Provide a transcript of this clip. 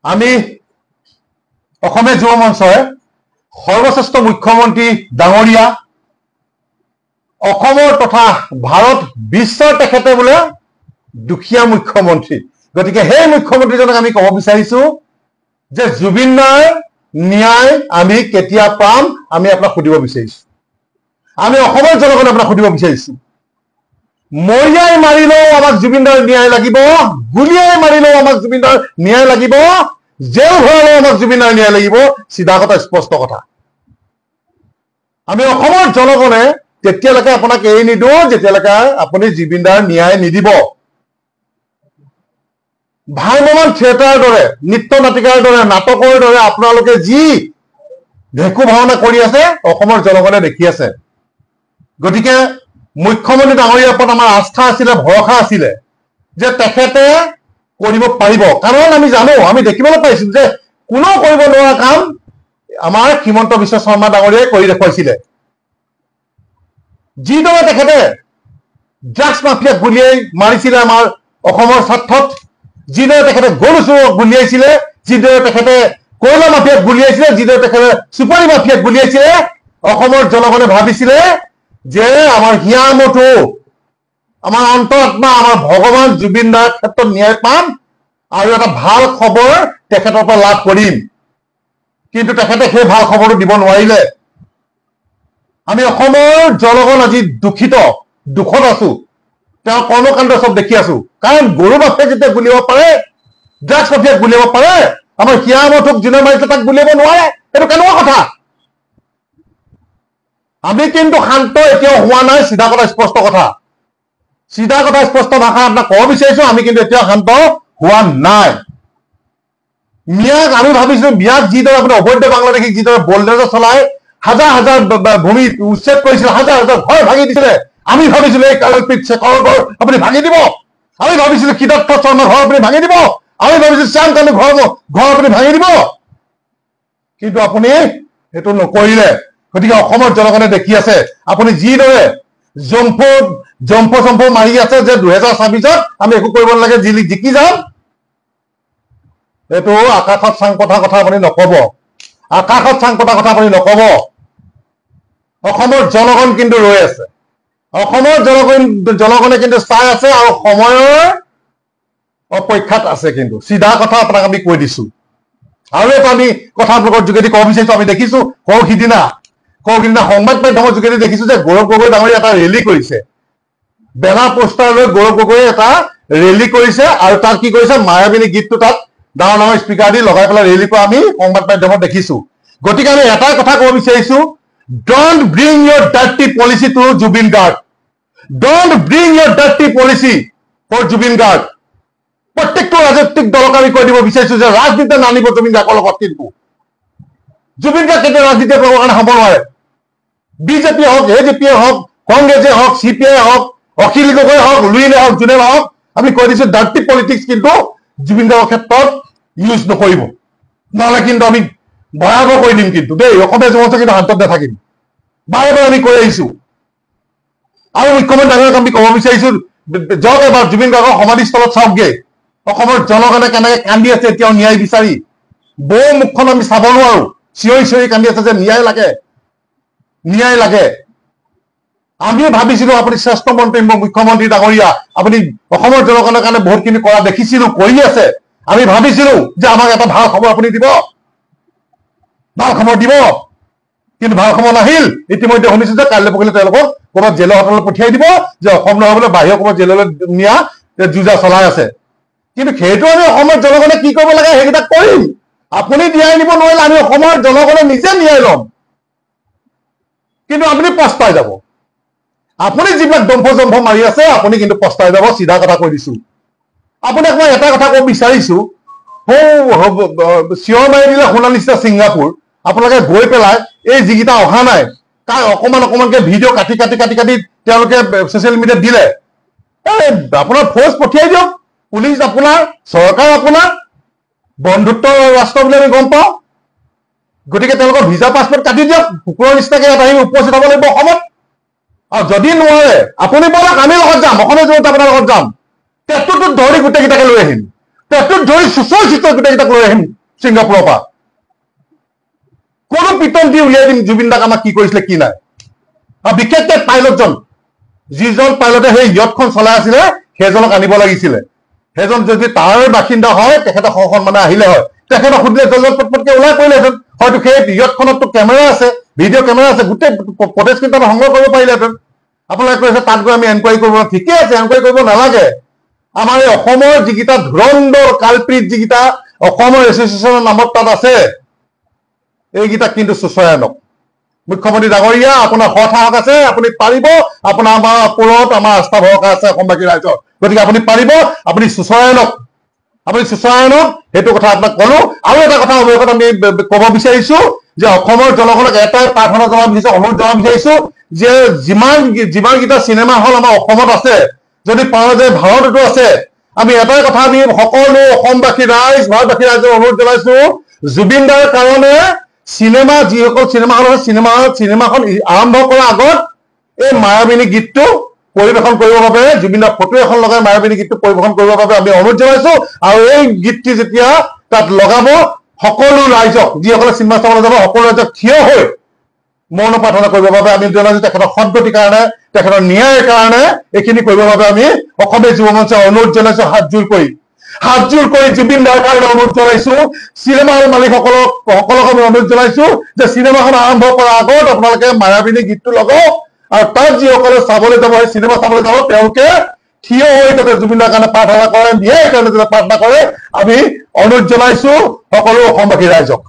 আমি অসমীয়া যুৱ মঞ্চই সৰ্বশ্ৰেষ্ঠ মুখ্যমন্ত্ৰী ডাঙৰীয়া অসমৰ তথা ভাৰত বিশ্বৰ তেখেতে বোলে দুখীয়া মুখ্যমন্ত্ৰী গতিকে সেই মুখ্যমন্ত্ৰীজনক আমি ক'ব বিচাৰিছো যে জুবিন দাৰ ন্যায় আমি কেতিয়া পাম আমি আপোনাক সুধিব বিচাৰিছো আমি অসমৰ জনগণক আপোনাক সুধিব বিচাৰিছো মৰিয়াই মাৰিলেও আমাক জুবিন দাৰ ন্যায় লাগিব গুলিয়াই মাৰিলেও আমাক জুবিন দাৰ ন্যায় লাগিব জেল ভৰালেও আমাক জুবিন দাৰ ন্যায় লাগিব সিধা কথা স্পষ্ট কথা আমি অসমৰ জনগণে তেতিয়ালৈকে আপোনাক এৰি নিদিওঁ যেতিয়ালৈকে আপুনি জুবিন দাৰ ন্যায় নিদিব ভাইমান থিয়েটাৰৰ দৰে নৃত্য নাটিকাৰ দৰে নাটকৰ দৰে আপোনালোকে যি ভেকু ভাওনা কৰি আছে অসমৰ জনগণে দেখি আছে গতিকে মুখ্যমন্ত্ৰী ডাঙৰীয়াৰ ওপৰত আমাৰ আস্থা আছিলে ভৰসা আছিলে যে তেখেতে কৰিব পাৰিব কাৰণ আমি জানো আমি দেখিবলৈ পাইছো যে কোনো কৰিব নোৱাৰা কাম আমাৰ হিমন্ত বিশ্ব শৰ্মা ডাঙৰীয়াই কৰি দেখুৱাইছিলে যিদৰে তেখেতে ড্ৰাগছ মাফিয়াক গুলিয়াই মাৰিছিলে আমাৰ অসমৰ স্বাৰ্থত যিদৰে তেখেতে গৰু চোৰক গুলিয়াইছিলে যিদৰে তেখেতে কয়লা মাফিয়াক গুলিয়াইছিলে যিদৰে তেখেতে চুপাৰী মাফিয়াক গুলিয়াইছিলে অসমৰ জনগণে ভাবিছিলে যে আমাৰ হিয়ামতো আমাৰ অন্তৰাত্মা আমাৰ ভগৱান জুবিন দাৰ ক্ষেত্ৰত ন্যায় পাম আৰু এটা ভাল খবৰ তেখেতৰ পৰা লাভ কৰিম কিন্তু তেখেতে সেই ভাল খবৰটো দিব নোৱাৰিলে আমি অসমৰ জনগণ আজি দুখত আছো তেওঁৰ কৰ্মকাণ্ড সব দেখি আছো কাৰণ গৰু মাফিয়াক যেতিয়া গুলিয়াব পাৰে ড্ৰাগছ মাফিয়াক গুলিয়াব পাৰে আমাৰ হিয়ামতোক যোনে মাৰিছে তাক গুলিয়াব নোৱাৰে এইটো কেনেকুৱা কথা আমি কিন্তু শান্ত এতিয়াও হোৱা নাই সিধা কথা স্পষ্ট ভাষা আপোনাক ক'ব বিচাৰিছো আমি কিন্তু এতিয়াও শান্ত হোৱা নাই মিয়াক আমি ভাবিছিলো মিয়াক যিদৰে আপুনি অবৈধ বাংলাদেশীক যিদৰে বলডেজাৰ চলাই হাজাৰ হাজাৰ ভূমি উচ্ছেদ কৰিছিলে হাজাৰ হাজাৰ ঘৰ ভাঙি দিছিলে আমি ভাবিছিলো এই কালপ্ৰিত শেখৰৰ ঘৰ আপুনি ভাঙি দিব আমি ভাবিছিলো সিদ্ধাৰ্থ শৰ্মাৰ ঘৰ আপুনি ভাঙি দিব আমি ভাবিছিলো শ্যাম কানুৰ ঘৰ আপুনি ভাঙি দিব কিন্তু আপুনি সেইটো নকৰিলে গতিকে অসমৰ জনগণে দেখি আছে আপুনি যিদৰে জম্প মাৰি আছে যে 2026ত আমি একো কৰিব নালাগে জিকি যাম এইটো আকাশত চাং কথা আপুনি নকব আকাশত চাং কথা আপুনি নকব অসমৰ জনগণ কিন্তু ৰৈ আছে অসমৰ জনগণে কিন্তু চাই আছে আৰু সময়ৰ অপেক্ষাত আছে কিন্তু সিধা কথা আপোনাক আমি কৈ দিছো আৰু এটা আমি কথা আপোনালোকৰ যোগেদি ক'ব বিচাৰিছো আমি দেখিছো সিদিনা সংবাদ মাধ্যমৰ যোগেদি দেখিছো যে গৌৰৱ গগৈ ডাঙৰীয়া এটা ৰেলী কৰিছে বেনাৰ পোষ্টাৰ লৈ গৌৰৱ গগৈ এটা ৰেলী কৰিছে আৰু তাত কি কৰিছে মায়াবিনী গীতটো তাত ডাঙৰ স্পিকাৰ দি লগাই পেলাই ৰেলী কৰা আমি সংবাদ মাধ্যমত দেখিছো গতিকে আমি এটা কথা ক'ব বিচাৰিছো don't bring your dirty policy to Zubeen Garg don't bring your dirty policy for Zubeen Garg প্ৰত্যেকটো ৰাজনৈতিক দলক আমি কৈ দিব বিচাৰিছো যে ৰাজনীতি নানিব জুবিন গাৰ্গৰ লগত কিন্তু জুবিন গাৰ্গ কেতিয়া ৰাজনীতি কৰিবৰ কাৰণে হ'ব নোৱাৰে বিজেপি হওক এজেপিয়ে হওক কংগ্ৰেছে হওক চিপিআই হওক অখিল গগৈ হওক লুইনে হওক যোনে হওক আমি কৈ দিছো ডাৰ্টি পলিটিক্স কিন্তু জুবিন গাৰ্গৰ ক্ষেত্ৰত ইউজ নকৰিব নহ'লে কিন্তু আমি ভয়াৱহ কৰি দিম কিন্তু দেই অসমীয়া যুৱ কিন্তু শান্তত নাথাকিম বাৰে আমি কৈ আহিছো আৰু মুখ্যমন্ত্ৰী ডাঙৰীয়াক আমি ক'ব বিচাৰিছো যাওক এবাৰ জুবিন গাৰ্গৰ সমাধিস্থলত চাওকগে অসমৰ জনগণে কেনেকে কান্দি আছে এতিয়াও ন্যায় বিচাৰি বৌ মুখখন আমি চাব নোৱাৰো চিঞৰি কান্দি আছে যে ন্যায় লাগে আমি ভাবিছিলো আপুনি শ্ৰেষ্ঠ মন্ত্ৰী মুখ্যমন্ত্ৰী ডাঙৰীয়া আপুনি অসমৰ জনগণৰ কাৰণে বহুতখিনি কৰা দেখিছিলো কৰি আছে আমি ভাবিছিলো যে আমাক এটা ভাল খবৰ আপুনি দিব কিন্তু ভাল খবৰ নাহিল ইতিমধ্যে শুনিছো যে কাইলৈ পৰহিলৈ তেওঁলোকক ক'ৰবাত জেলৰ হাতলৈ পঠিয়াই দিব যে অসম নহ'বলৈ বাহিৰৰ ক'ৰবাত জেললৈ নিয়া যুঁজা চলাই আছে কিন্তু সেইটো আমি অসমৰ জনগণে কি কৰিব লাগে সেইকেইটা কৰিম আপুনি ন্যায় নিব নোৱাৰিলে আমি অসমৰ জনগণে নিজে ন্যায় ল'ম কিন্তু আপুনি পস্তাই যাব আপুনি যিবিলাক দম্ভ মাৰি আছে আপুনি কিন্তু পস্তাই যাব সিধা কথা কৈ দিছো আপোনাক মই এটা কথা ক'ব বিচাৰিছো চিঞৰ মাৰি দিলে শুনা নিচিনা ছিংগাপুৰ আপোনালোকে গৈ পেলাই এই যিকেইটা অহা নাই তাৰ অকণমানকে ভিডিঅ' কাটি তেওঁলোকে ছ'চিয়েল মিডিয়াত দিলে আপোনাৰ ফ'ৰ্চ পঠিয়াই দিয়ক পুলিচ আপোনাৰ চৰকাৰ আপোনাৰ বন্ধুত্ব ৰাষ্ট্ৰ বুলি আমি গম পাওঁ গতিকে তেওঁলোকৰ ভিজা পাছপৰ্ট কাটি দিয়ক কুকুৰৰ নিচিনাকে ইয়াত আহি উপস্থিত হ'ব লাগিব অসমত আৰু যদি নোৱাৰে আপুনি বলক আমি লগত যাম অসমীয়া জনতা আপোনাৰ লগত যাম পেটটোত ধৰি গোটেইকেইটাকে লৈ আহিম পেটটোত ধৰি চুচৰ চিচৰ গোটেইকেইটাক লৈ আহিম ছিংগাপুৰৰ পৰা কোনো পিটন দি উলিয়াই দিম জুবিন দাক আমাক কি কৰিছিলে কি নাই আৰু বিশেষকৈ পাইলটজন যিজন পাইলটে সেই ইয়টখন চলাই আছিলে সেইজনক আনিব লাগিছিলে সেইজন যদি তাৰ বাসিন্দা হয় তেখেতৰ সন্মানে আহিলে হয় তেখেতক সুধিলে জলপটপটকে ওলাই পৰিলেহেঁতেন হয়তো সেই ইয়টখনততো কেমেৰা আছে ভিডিঅ' কেমেৰা আছে গোটেই ফটেজকেইটা সংগ্ৰহ কৰিব পাৰিলেহেঁতেন আপোনালোকে কৈছে তাত গৈ আমি এনকুৱাৰী কৰিব ঠিকে আছে এনকুৱাৰী কৰিব নালাগে আমাৰ এই অসমৰ যিকেইটা ধুৰন্ধৰ কালপ্ৰিট যিকেইটা অসমৰ এছ'চিয়েশ্যনৰ নামত তাত আছে এইকেইটা কিন্তু চুচৰাই আনক মুখ্যমন্ত্ৰী ডাঙৰীয়া আপোনাৰ সৎ সাহস আছে আপুনি পাৰিব আপোনাৰ আমাৰ ওপৰত আমাৰ আস্থা ভৰসা আছে অসমবাসী ৰাইজৰ গতিকে আপুনি পাৰিব আপুনি চুচৰাই আনক সেইটো কথা আপোনাক কলো আৰু এটা কথা অৱশেষত আমি ক'ব বিচাৰিছো যে অসমৰ জনগণক এটাই প্ৰাৰ্থনা জনাব বিচাৰিছো অনুৰোধ জনাব বিচাৰিছো যে যিমানকেইটা চিনেমা হল আমাৰ অসমত আছে যদি পাওঁ যে ভাৰততো আছে আমি এটাই কথা আমি সকলো অসমবাসী ৰাইজ ভাৰতবাসী ৰাইজৰ অনুৰোধ জনাইছো জুবিন দাৰ কাৰণে চিনেমা যিসকল চিনেমা হল চিনেমাখন আৰম্ভ কৰাৰ আগত এই মায়াবিনী গীতটো পৰিবেশন কৰিবৰ বাবে জুবিন দাৰ ফটো এখন লগাই মায়াবিনী গীতটো পৰিবেশন কৰিবৰ বাবে আমি অনুৰোধ জনাইছো আৰু এই গীতটি যেতিয়া তাত লগাব সকলো ৰাইজক যিসকলে চিনেমা চাবলৈ যাব সকলো ৰাইজক থিয় হৈ মৌন প্ৰাৰ্থনা কৰিবৰ বাবে আমি জনাইছো তেখেতৰ সদ্গতিৰ কাৰণে তেখেতৰ ন্যায়ৰ কাৰণে এইখিনি কৰিবৰ বাবে আমি অসমীয়া যুৱ মঞ্চে অনুৰোধ জনাইছো হাতযোৰ কৰি জুবিন দাৰ কাৰণে অনুৰোধ জনাইছো চিনেমা হল মালিকসকলক আমি অনুৰোধ জনাইছো যে চিনেমাখন আৰম্ভ কৰাৰ আগত আপোনালোকে মায়াবিনী গীতটো লগাওক আৰু তাত যিসকলে চাবলৈ যাব সেই চিনেমা চাবলৈ যাব তেওঁলোকে থিয় হৈ যাতে জুবিন দাৰ কাৰণে প্ৰাৰ্থনা কৰে ন্যায়ৰ কাৰণে যাতে প্ৰাৰ্থনা কৰে আমি অনুৰোধ জনাইছো সকলো অসমবাসী ৰাইজক